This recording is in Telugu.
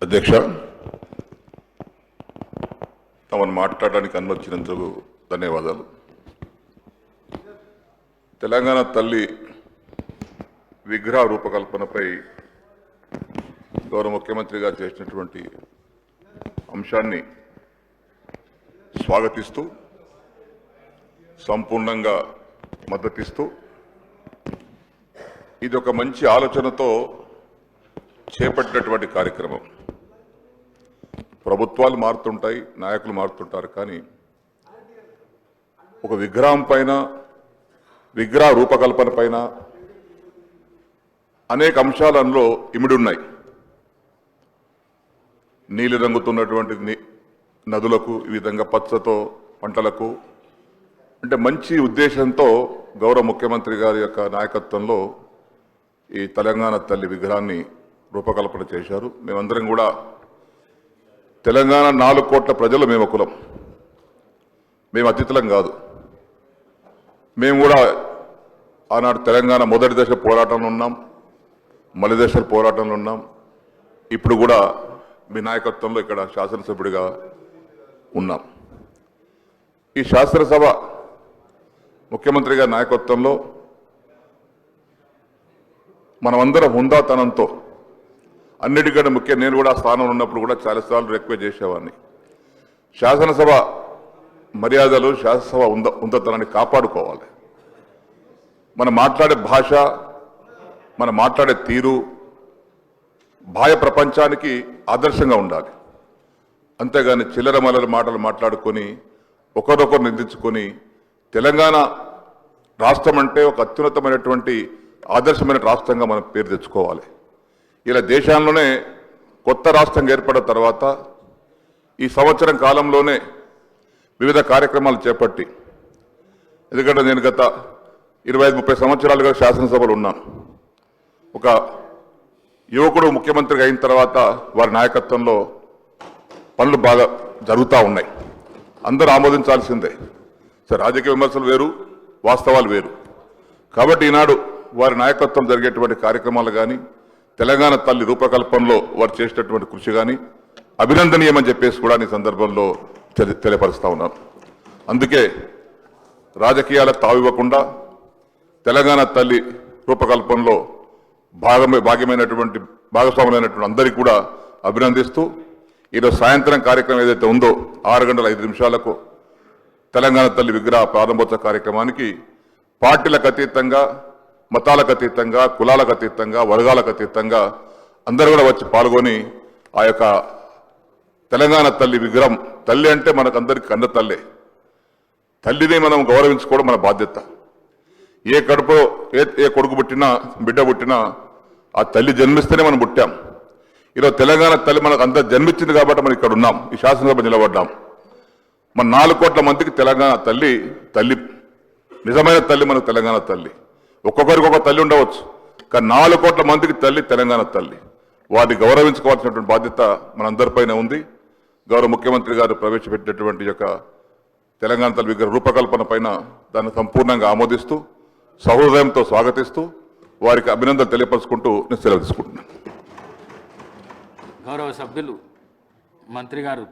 అధ్యక్ష, తమను మాట్లాడడానికి అనుమతించినందుకు ధన్యవాదాలు. తెలంగాణ తల్లి విగ్రహ రూపకల్పనపై గౌరవ ముఖ్యమంత్రి గారు చేసినటువంటి అంశాన్ని స్వాగతిస్తూ సంపూర్ణంగా మద్దతిస్తూ ఇది ఒక మంచి ఆలోచనతో చేపట్టినటువంటి కార్యక్రమం. ప్రభుత్వాలు మారుతుంటాయి, నాయకులు మారుతుంటారు, కానీ ఒక విగ్రహం పైన, విగ్రహ రూపకల్పన పైన అనేక అంశాలలో ఇమిడి ఉన్నాయి. నీలి రంగుతున్నటువంటి నదులకు, ఈ విధంగా పచ్చతో పంటలకు, అంటే మంచి ఉద్దేశంతో గౌరవ ముఖ్యమంత్రి గారి యొక్క నాయకత్వంలో ఈ తెలంగాణ తల్లి విగ్రహాన్ని రూపకల్పన చేశారు. మేమందరం కూడా తెలంగాణ 4 కోట్ల ప్రజలు మేము కులం, మేము అతిథులం కాదు. మేము కూడా ఆనాడు తెలంగాణ మొదటి దశ పోరాటంలో ఉన్నాం, మలి దశ పోరాటంలో ఉన్నాం. ఇప్పుడు కూడా మీ నాయకత్వంలో ఇక్కడ శాసనసభ్యుడిగా ఉన్నాం. ఈ శాసనసభ ముఖ్యమంత్రి గారి నాయకత్వంలో మనమందరం హుందాతనంతో, అన్నిటికంటే ముఖ్యం నేను కూడా స్థానంలో ఉన్నప్పుడు కూడా చాలాసార్లు రిక్వెస్ట్ చేసేవాడిని, శాసనసభ మర్యాదలు, శాసనసభ హుందాతనాన్ని కాపాడుకోవాలి. మనం మాట్లాడే భాష, మనం మాట్లాడే తీరు బాహ్య ప్రపంచానికి ఆదర్శంగా ఉండాలి. అంతేగాని చిల్లర మల్లర మాటలు మాట్లాడుకొని ఒకరొకరు నిందించుకొని, తెలంగాణ రాష్ట్రం అంటే ఒక అత్యున్నతమైనటువంటి ఆదర్శమైన రాష్ట్రంగా మనం పేరు తెచ్చుకోవాలి. ఇలా దేశంలోనే కొత్త రాష్ట్రం ఏర్పడిన తర్వాత ఈ సంవత్సరం కాలంలోనే వివిధ కార్యక్రమాలు చేపట్టి, ఎందుకంటే నేను గత 25-30 సంవత్సరాలుగా శాసనసభలో ఉన్నాను. ఒక యువకుడు ముఖ్యమంత్రిగా అయిన తర్వాత వారి నాయకత్వంలో పనులు బాగా జరుగుతూ ఉన్నాయి. అందరూ ఆమోదించాల్సిందే. సరే, రాజకీయ విమర్శలు వేరు, వాస్తవాలు వేరు. కాబట్టి ఈనాడు వారి నాయకత్వం జరిగేటువంటి కార్యక్రమాలు కానీ, తెలంగాణ తల్లి రూపకల్పనలో వారు చేసేటటువంటి కృషి కానీ అభినందనీయమని చెప్పేసి కూడా ఈ సందర్భంలో తెలియపరుస్తూ ఉన్నాను. అందుకే రాజకీయాలకు తావివ్వకుండా తెలంగాణ తల్లి రూపకల్పనలో భాగస్వాములైనటువంటి అందరికీ కూడా అభినందిస్తూ, ఈరోజు సాయంత్రం కార్యక్రమం ఏదైతే ఉందో 6:05 తెలంగాణ తల్లి విగ్రహ ప్రారంభోత్సవ కార్యక్రమానికి పార్టీలకు అతీతంగా, మతాలకు అతీతంగా, కులాలకు అతీతంగా, వర్గాలకు అతీతంగా అందరూ కూడా వచ్చి పాల్గొని ఆ యొక్క తెలంగాణ తల్లి విగ్రహం, తల్లి అంటే మనకందరికీ కన్న తల్లే, తల్లిని మనం గౌరవించుకోవడం మన బాధ్యత. ఏ కడుపులో ఏ కొడుకు పుట్టినా, బిడ్డ పుట్టినా ఆ తల్లి జన్మిస్తేనే మనం పుట్టాం. ఈరోజు తెలంగాణ తల్లి మనకు అంత జన్మించింది కాబట్టి మనం ఇక్కడ ఉన్నాం, ఈ శాసనసభ నిలబడ్డాం. మన 4 కోట్ల మందికి తెలంగాణ తల్లి నిజమైన తల్లి మనకు తెలంగాణ తల్లి. ఒక్కొక్కరికి ఒక తల్లి ఉండవచ్చు, కానీ 4 కోట్ల మందికి తల్లి తెలంగాణ తల్లి. వారిని గౌరవించుకోవాల్సినటువంటి బాధ్యత మనందరిపైన ఉంది. గౌరవ ముఖ్యమంత్రి గారు ప్రవేశపెట్టినటువంటి యొక్క తెలంగాణ తల్లి విగ్రహ రూపకల్పన పైన దాన్ని సంపూర్ణంగా ఆమోదిస్తూ, సహృదయంతో స్వాగతిస్తూ, వారికి అభినందనలు తెలియపరుచుకుంటూ నేను సెలవు తీసుకుంటున్నాను. గౌరవ సభ్యులు మంత్రి గారు